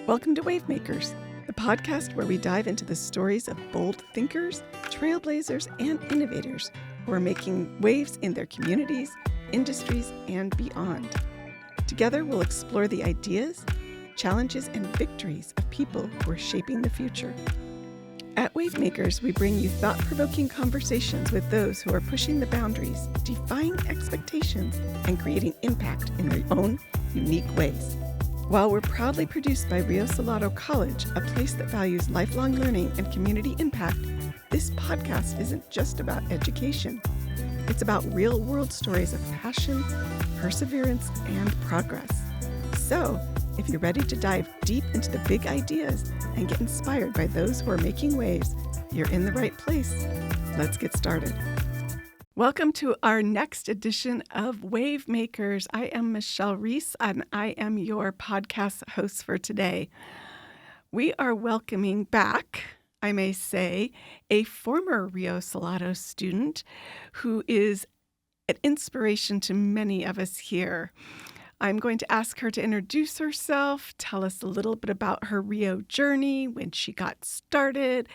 Welcome to Wavemakers, the podcast where we dive into the stories of bold thinkers, trailblazers, and innovators who are making waves in their communities, industries, and beyond. Together, we'll explore the ideas, challenges, and victories of people who are shaping the future. At Wavemakers, we bring you thought-provoking conversations with those who are pushing the boundaries, defying expectations, and creating impact in their own unique ways. While we're proudly produced by Rio Salado College, a place that values lifelong learning and community impact, this podcast isn't just about education. It's about real-world stories of passion, perseverance, and progress. So, if you're ready to dive deep into the big ideas and get inspired by those who are making waves, you're in the right place. Let's get started. Welcome to our next edition of Wave Makers. I am Michelle Reese, and I am your podcast host for today. We are welcoming back, I may say, a former Rio Salado student who is an inspiration to many of us here. I'm going to ask her to introduce herself, tell us a little bit about her Rio journey, when she got started,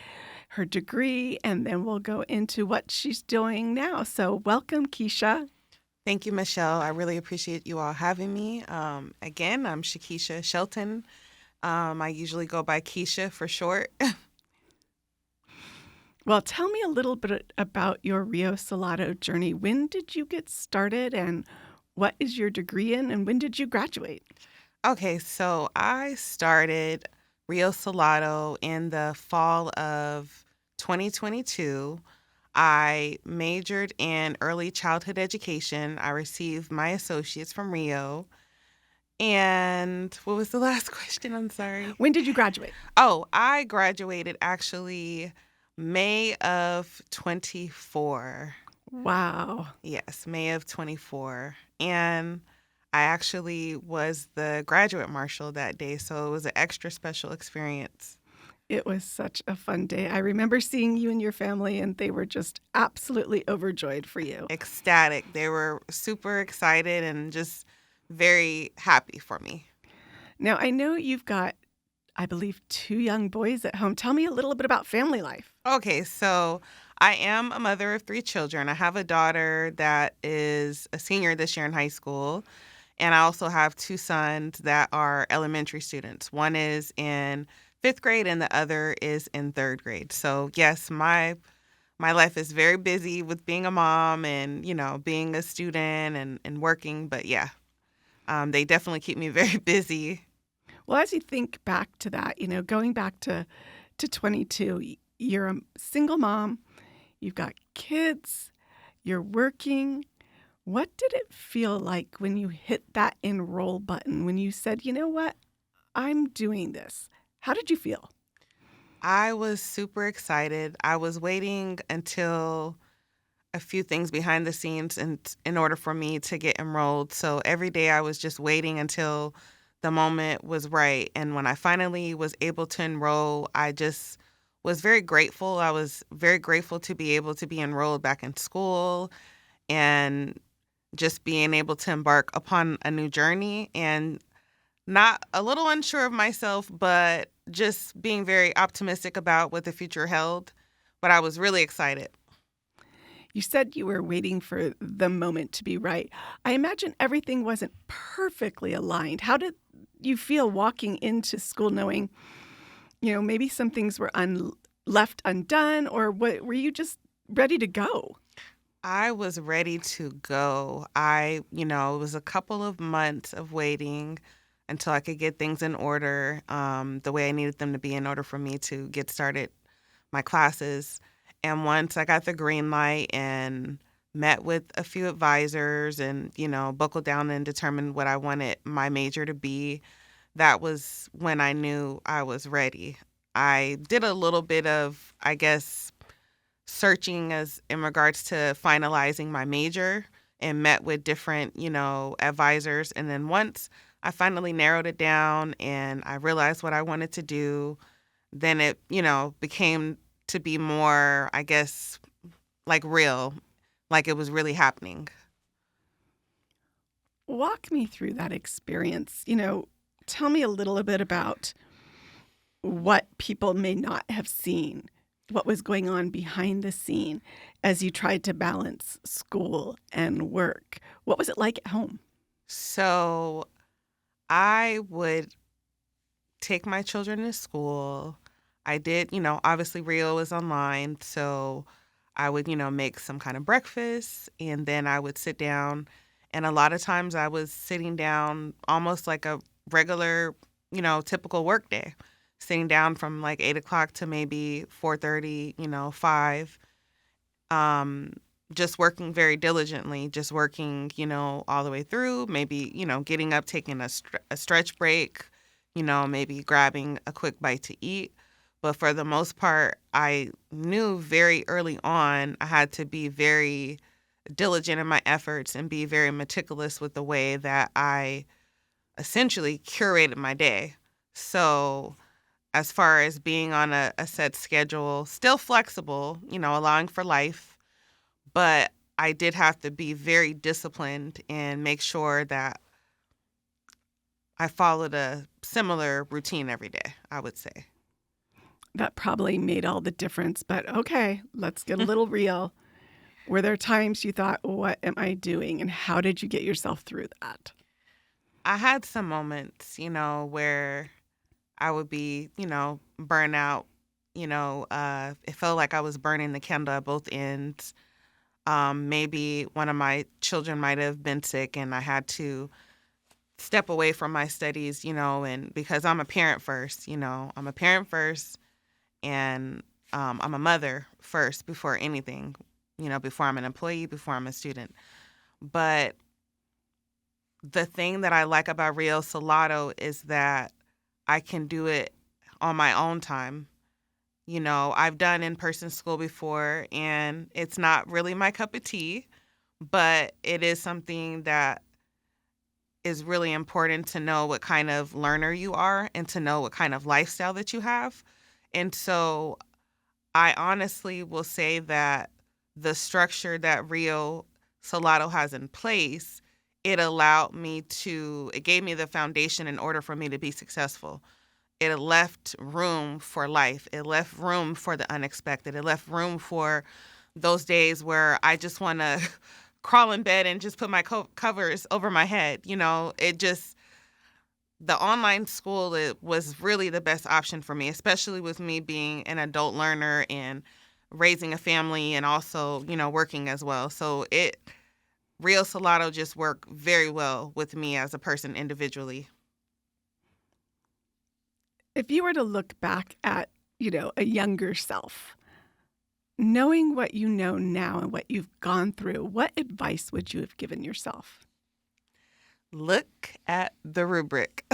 her degree, and then we'll go into what she's doing now. So welcome, Kesha. Thank you, Michelle. I really appreciate you all having me. Again, I'm Kesha Shelton. I usually go by Kesha for short. Well, tell me a little bit about your Rio Salado journey. When did you get started, and what is your degree in, and when did you graduate? Okay, so I started Rio Salado in the fall of 2022. I majored in early childhood education. I received my associates from Rio. And what was the last question? I'm sorry. When did you graduate? Oh, I graduated actually May of 24. Wow. Yes, May of 24. And I actually was the Graduate Marshal that day, so it was an extra special experience. It was such a fun day. I remember seeing you and your family, and they were just absolutely overjoyed for you. Ecstatic. They were super excited and just very happy for me. Now, I know you've got, I believe, 2 young boys at home. Tell me a little bit about family life. Okay, so I am a mother of 3 children. I have a daughter that is a senior this year in high school, and I also have 2 sons that are elementary students. One is in 5th grade and the other is in 3rd grade. So yes, my life is very busy with being a mom and, being a student and working. But yeah, they definitely keep me very busy. Well, as you think back to that, going back to 22, you're a single mom, you've got kids, you're working. What did it feel like when you hit that enroll button, when you said, you know what, I'm doing this? How did you feel? I was super excited. I was waiting until a few things behind the scenes in order for me to get enrolled. So every day I was just waiting until the moment was right. And when I finally was able to enroll, I just was very grateful. I was very grateful to be able to be enrolled back in school and just being able to embark upon a new journey, and not a little unsure of myself, but just being very optimistic about what the future held. But I was really excited. You said you were waiting for the moment to be right. I imagine everything wasn't perfectly aligned. How did you feel walking into school knowing, maybe some things were left undone, or were you just ready to go? I was ready to go. It was a couple of months of waiting until I could get things in order, the way I needed them to be in order for me to get started my classes. And once I got the green light and met with a few advisors and, buckled down and determined what I wanted my major to be, that was when I knew I was ready. I did a little bit of, searching as in regards to finalizing my major and met with different, advisors. And then once I finally narrowed it down and I realized what I wanted to do, then it, became to be more, like real, like it was really happening. Walk me through that experience. Tell me a little bit about what people may not have seen, what was going on behind the scene as you tried to balance school and work. What was it like at home? So I would take my children to school. I did, obviously Rio is online, so I would, make some kind of breakfast and then I would sit down. And a lot of times I was sitting down almost like a regular, typical work day, sitting down from like 8 o'clock to maybe 4:30, 5. Um, just working very diligently, just working, all the way through, maybe, getting up, taking a stretch break, maybe grabbing a quick bite to eat. But for the most part, I knew very early on I had to be very diligent in my efforts and be very meticulous with the way that I essentially curated my day. So as far as being on a set schedule, still flexible, allowing for life, but I did have to be very disciplined and make sure that I followed a similar routine every day, I would say. That probably made all the difference. But okay, let's get a little real. Were there times you thought, what am I doing? And how did you get yourself through that? I had some moments, where I would be, burn out. It felt like I was burning the candle at both ends. Maybe one of my children might have been sick and I had to step away from my studies, and because I'm a parent first, I'm a parent first and I'm a mother first before anything, before I'm an employee, before I'm a student. But the thing that I like about Rio Salado is that I can do it on my own time. I've done in-person school before and it's not really my cup of tea, but it is something that is really important to know what kind of learner you are and to know what kind of lifestyle that you have. And so I honestly will say that the structure that Rio Salado has in place, it gave me the foundation in order for me to be successful. It left room for life. It left room for the unexpected. It left room for those days where I just want to crawl in bed and just put my covers over my head. The online school, it was really the best option for me, especially with me being an adult learner and raising a family and also, working as well. So Rio Salado just worked very well with me as a person individually. If you were to look back at, a younger self, knowing what you know now and what you've gone through, what advice would you have given yourself? Look at the rubric.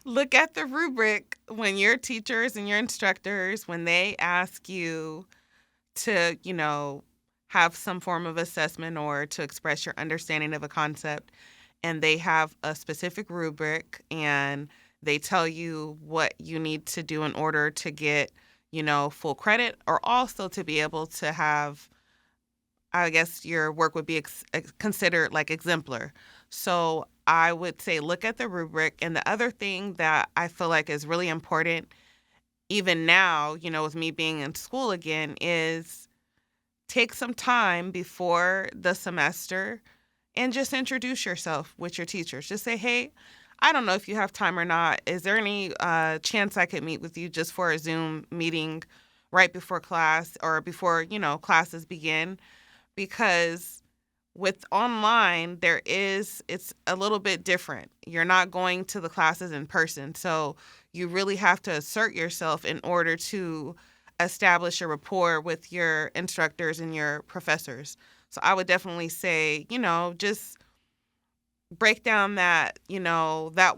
Look at the rubric when your teachers and your instructors, when they ask you to, have some form of assessment or to express your understanding of a concept, and they have a specific rubric and they tell you what you need to do in order to get, full credit or also to be able to have, I guess your work would be considered like exemplar. So I would say look at the rubric. And the other thing that I feel like is really important, even now, with me being in school again, is take some time before the semester and just introduce yourself with your teachers. Just say, hey, I don't know if you have time or not. Is there any chance I could meet with you just for a Zoom meeting right before class or before, classes begin? Because with online, it's a little bit different. You're not going to the classes in person. So you really have to assert yourself in order to establish a rapport with your instructors and your professors. So I would definitely say, just break down that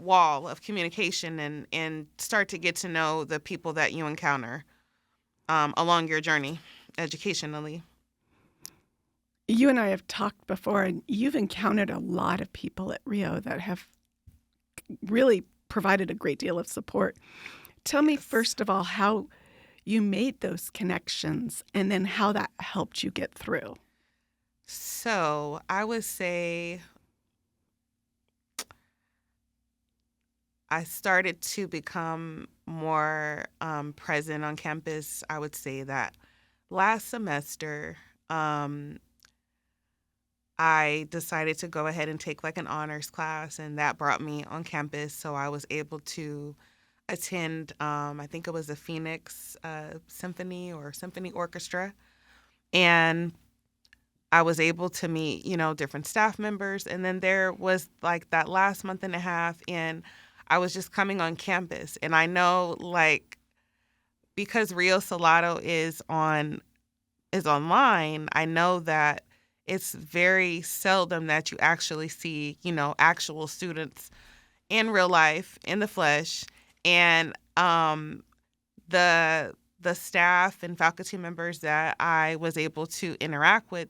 wall of communication and start to get to know the people that you encounter along your journey educationally. You and I have talked before, and you've encountered a lot of people at Rio that have really provided a great deal of support. Tell me, first of all, how you made those connections and then how that helped you get through. So I would say I started to become more present on campus. I would say that last semester, um, I decided to go ahead and take like an honors class, and that brought me on campus. So I was able to attend, I think it was the Phoenix Symphony or Symphony Orchestra. And I was able to meet, different staff members. And then there was like that last month and a half, and I was just coming on campus. And I know, like, because Rio Salado is online, I know that it's very seldom that you actually see, actual students in real life, in the flesh. And the staff and faculty members that I was able to interact with,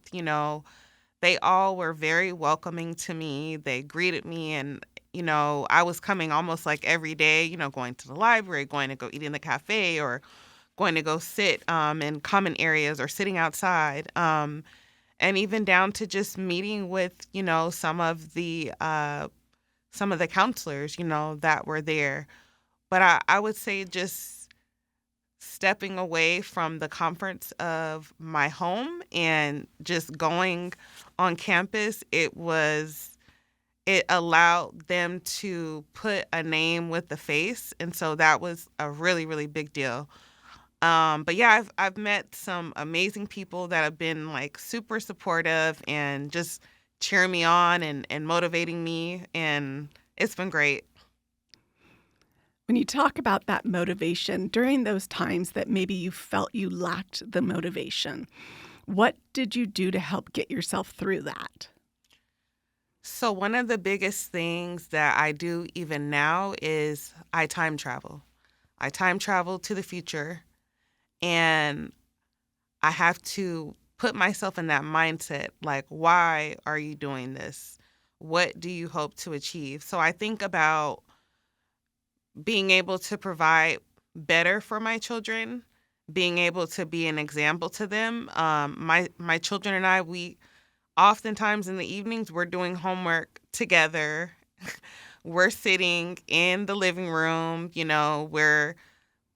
they all were very welcoming to me. They greeted me, and I was coming almost like every day, going to the library, going to go eat in the cafe, or going to go sit in common areas or sitting outside, and even down to just meeting with some of the counselors that were there. But I would say just stepping away from the comforts of my home and just going on campus, it allowed them to put a name with the face, and so that was a really, really big deal. But yeah, I've met some amazing people that have been like super supportive and just cheering me on and motivating me, and it's been great. When you talk about that motivation, during those times that maybe you felt you lacked the motivation, what did you do to help get yourself through that? So one of the biggest things that I do even now is I time travel. I time travel to the future, and I have to put myself in that mindset, like, why are you doing this? What do you hope to achieve? So I think about being able to provide better for my children, being able to be an example to them. My children and I, we oftentimes in the evenings, we're doing homework together. We're sitting in the living room, we're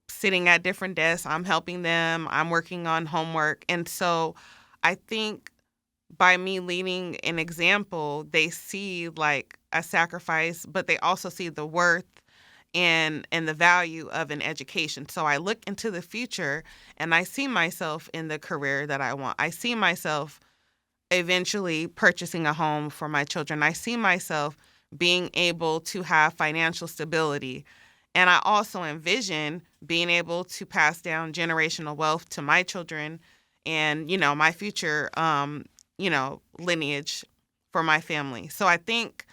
sitting at different desks. I'm helping them. I'm working on homework. And so I think by me leading an example, they see like a sacrifice, but they also see the worth and the value of an education. So I look into the future and I see myself in the career that I want. I see myself eventually purchasing a home for my children. I see myself being able to have financial stability. And I also envision being able to pass down generational wealth to my children and, my future, lineage for my family. So I think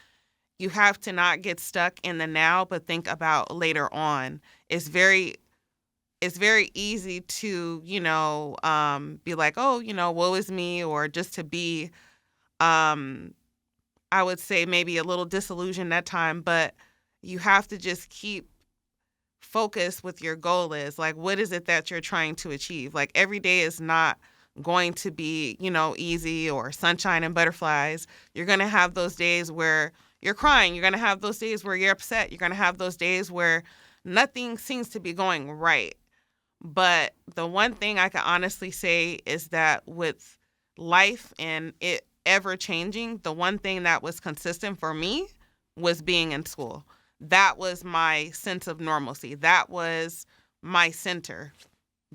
you have to not get stuck in the now, but think about later on. It's very easy to, be like, oh, woe is me, or just to be, I would say maybe a little disillusioned that time, but you have to just keep focused with your goal is. Like, what is it that you're trying to achieve? Like, every day is not going to be, easy or sunshine and butterflies. You're going to have those days where you're crying. You're going to have those days where you're upset. You're going to have those days where nothing seems to be going right. But the one thing I can honestly say is that with life and it ever changing, the one thing that was consistent for me was being in school. That was my sense of normalcy. That was my center,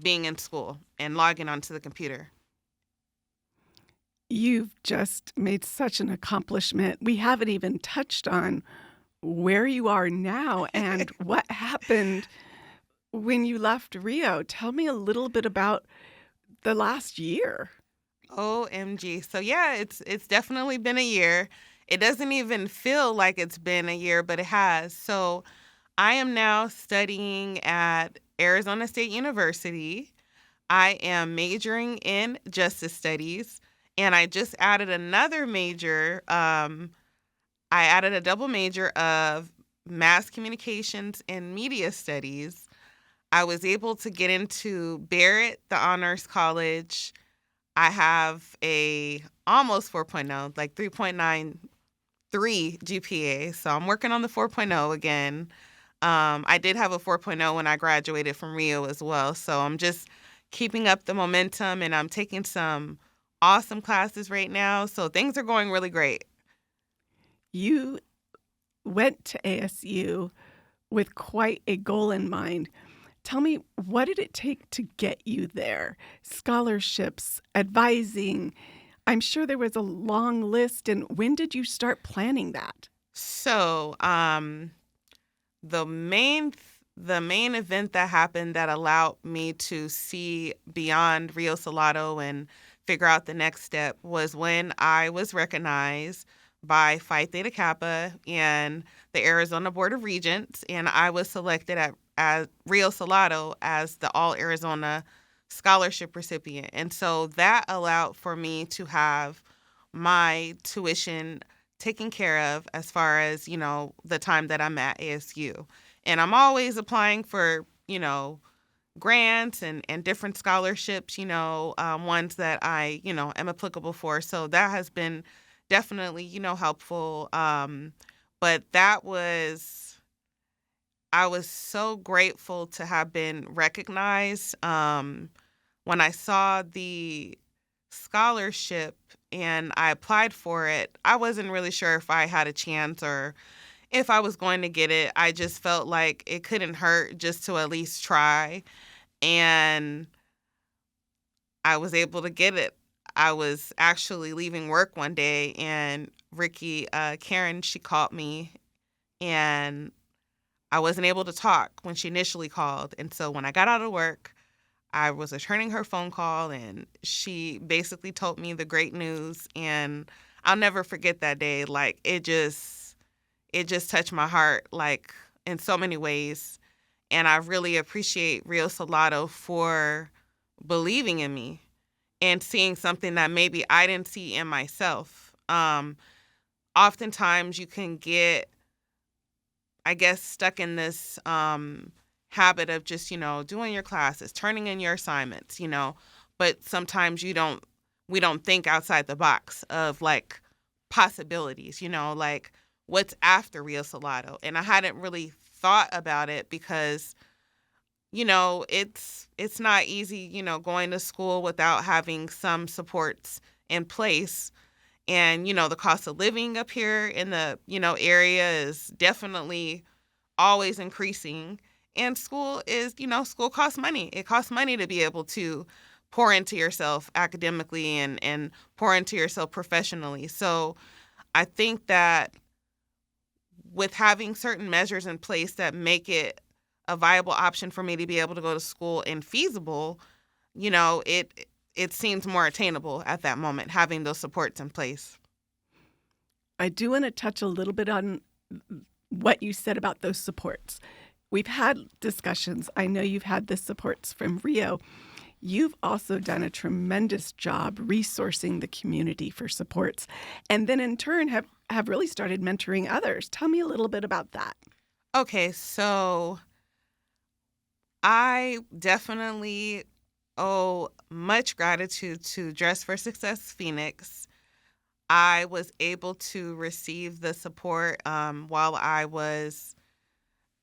being in school and logging onto the computer. You've just made such an accomplishment. We haven't even touched on where you are now and what happened when you left Rio. Tell me a little bit about the last year. OMG. So yeah, it's definitely been a year. It doesn't even feel like it's been a year, but it has. So I am now studying at Arizona State University. I am majoring in justice studies, and I just added another major. I added a double major of mass communications and media studies. I was able to get into Barrett, the honors college. I have a almost 4.0, like 3.93 GPA. So I'm working on the 4.0 again. I did have a 4.0 when I graduated from Rio as well. So I'm just keeping up the momentum, and I'm taking some awesome classes right now. So things are going really great. You went to ASU with quite a goal in mind. Tell me, what did it take to get you there? Scholarships, advising. I'm sure there was a long list. And when did you start planning that? So the main the main event that happened that allowed me to see beyond Rio Salado and figure out the next step was when I was recognized by Phi Theta Kappa and the Arizona Board of Regents, and I was selected at Rio Salado as the All Arizona Scholarship recipient. And so that allowed for me to have my tuition taken care of as far as, the time that I'm at ASU. And I'm always applying for, grants and different scholarships, ones that I, am applicable for. So that has been definitely, helpful. But I was so grateful to have been recognized. When I saw the scholarship and I applied for it, I wasn't really sure if I had a chance or if I was going to get it. I just felt like it couldn't hurt just to at least try. And I was able to get it. I was actually leaving work one day, and Karen, she called me, and I wasn't able to talk when she initially called. And so when I got out of work, I was returning her phone call, and she basically told me the great news. And I'll never forget that day. Like, it just touched my heart, like, in so many ways. And I really appreciate Rio Salado for believing in me and seeing something that maybe I didn't see in myself. Oftentimes you can get, I guess, stuck in this habit of just, doing your classes, turning in your assignments, but sometimes we don't think outside the box of like possibilities, like what's after Rio Salado. And I hadn't really thought about it because, it's not easy, going to school without having some supports in place. And, the cost of living up here in the, area is definitely always increasing. And school costs money. It costs money to be able to pour into yourself academically and pour into yourself professionally. So I think that with having certain measures in place that make it a viable option for me to be able to go to school and feasible, it seems more attainable at that moment, having those supports in place. I do want to touch a little bit on what you said about those supports. We've had discussions. I know you've had the supports from Rio. You've also done a tremendous job resourcing the community for supports, and then in turn have really started mentoring others. Tell me a little bit about that. Okay, so I definitely owe much gratitude to Dress for Success Phoenix. I was able to receive the support while I was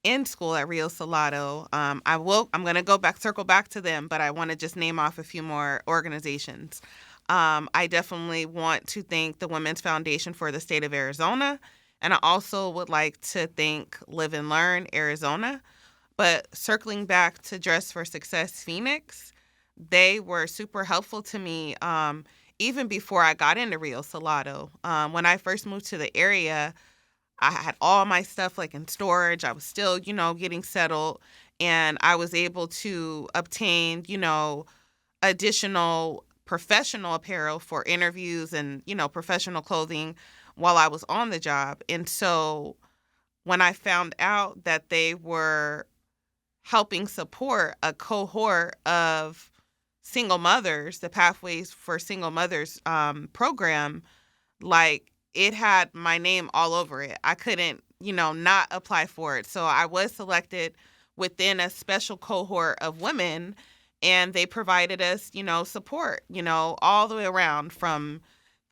in school at Rio Salado. I'm going to circle back to them, but I want to just name off a few more organizations. I definitely want to thank the Women's Foundation for the State of Arizona, and I also would like to thank Live and Learn Arizona. But circling back to Dress for Success Phoenix, they were super helpful to me even before I got into Rio Salado. When I first moved to the area, I had all my stuff like in storage. I was still, getting settled, and I was able to obtain, additional professional apparel for interviews and, professional clothing while I was on the job. And so when I found out that they were helping support a cohort of single mothers, the Pathways for Single Mothers program, like, it had my name all over it. I couldn't, not apply for it. So I was selected within a special cohort of women, and they provided us, support, all the way around, from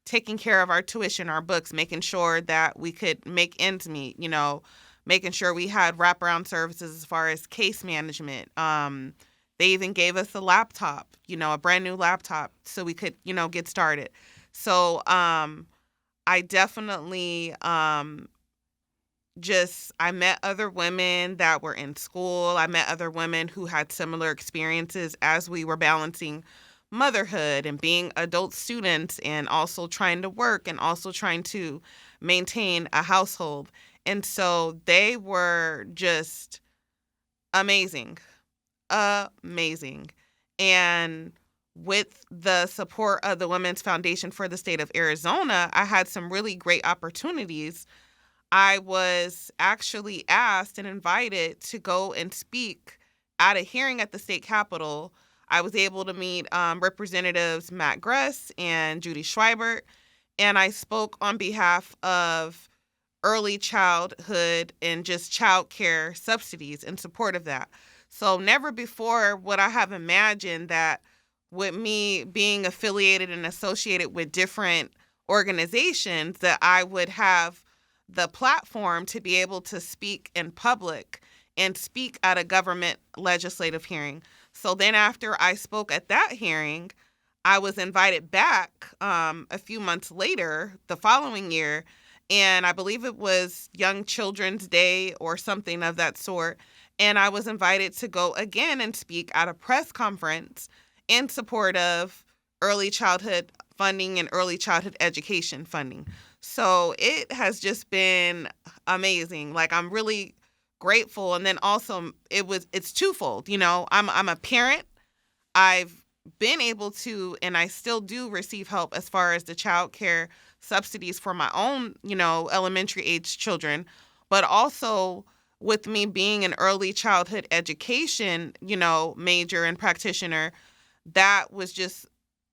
taking care of our tuition, our books, making sure that we could make ends meet, making sure we had wraparound services as far as case management. They even gave us a laptop, a brand new laptop, so we could, get started. So I definitely I met other women that were in school. I met other women who had similar experiences as we were balancing motherhood and being adult students and also trying to work and also trying to maintain a household. And so they were just amazing, amazing. And with the support of the Women's Foundation for the State of Arizona, I had some really great opportunities. I was actually asked and invited to go and speak at a hearing at the state capitol. I was able to meet Representatives Matt Gress and Judy Schweibert, and I spoke on behalf of early childhood and just child care subsidies in support of that. So never before would I have imagined that with me being affiliated and associated with different organizations that I would have the platform to be able to speak in public and speak at a government legislative hearing. So then after I spoke at that hearing, I was invited back a few months later, the following year, and I believe it was Young Children's Day or something of that sort. And I was invited to go again and speak at a press conference in support of early childhood funding and early childhood education funding. So it has just been amazing. Like, I'm really grateful. And then also it's twofold. I'm a parent. I've been able to, and I still do receive help as far as the child care subsidies for my own, elementary age children, but also with me being an early childhood education, major and practitioner, that was just,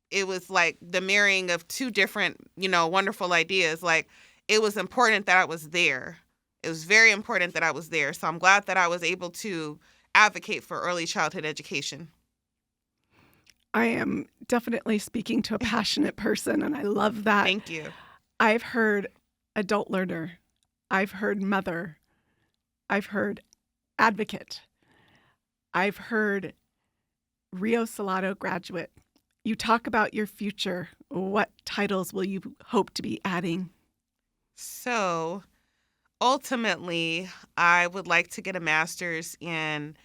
it was like the marrying of two different, wonderful ideas. Like, it was important that I was there. It was very important that I was there. So I'm glad that I was able to advocate for early childhood education. I am definitely speaking to a passionate person, and I love that. Thank you. I've heard adult learner. I've heard mother. I've heard advocate. I've heard Rio Salado graduate. You talk about your future. What titles will you hope to be adding? So ultimately, I would like to get a master's in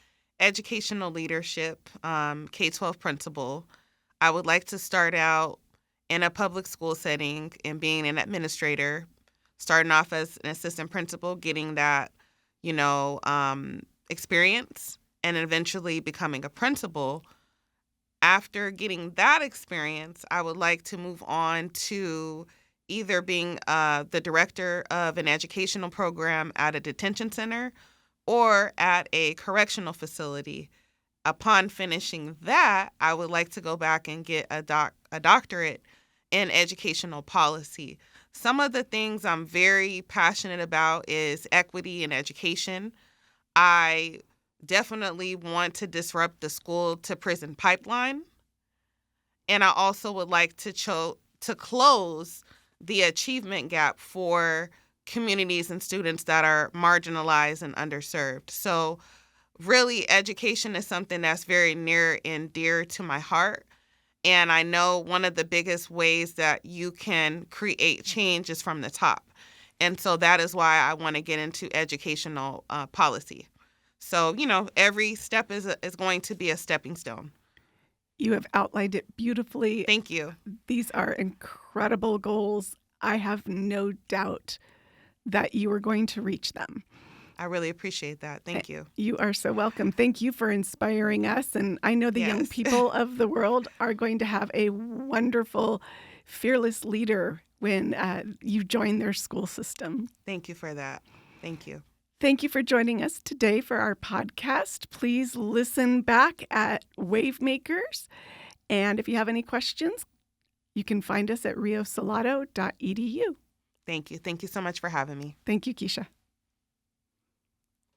educational leadership, K-12 principal. I would like to start out in a public school setting and being an administrator, starting off as an assistant principal, getting that, experience, and eventually becoming a principal. After getting that experience, I would like to move on to either being the director of an educational program at a detention center or at a correctional facility. Upon finishing that, I would like to go back and get a doctorate in educational policy. Some of the things I'm very passionate about is equity in education. I definitely want to disrupt the school to prison pipeline. And I also would like to close the achievement gap for communities and students that are marginalized and underserved. So really, education is something that's very near and dear to my heart. And I know one of the biggest ways that you can create change is from the top. And so that is why I want to get into educational policy. So, every step is going to be a stepping stone. You have outlined it beautifully. Thank you. These are incredible goals. I have no doubt that you are going to reach them. I really appreciate that. Thank you. You are so welcome. Thank you for inspiring us. And I know the young people of the world are going to have a wonderful, fearless leader when you join their school system. Thank you for that. Thank you. Thank you for joining us today for our podcast. Please listen back at Wavemakers. And if you have any questions, you can find us at riosalado.edu. Thank you. Thank you so much for having me. Thank you, Kesha.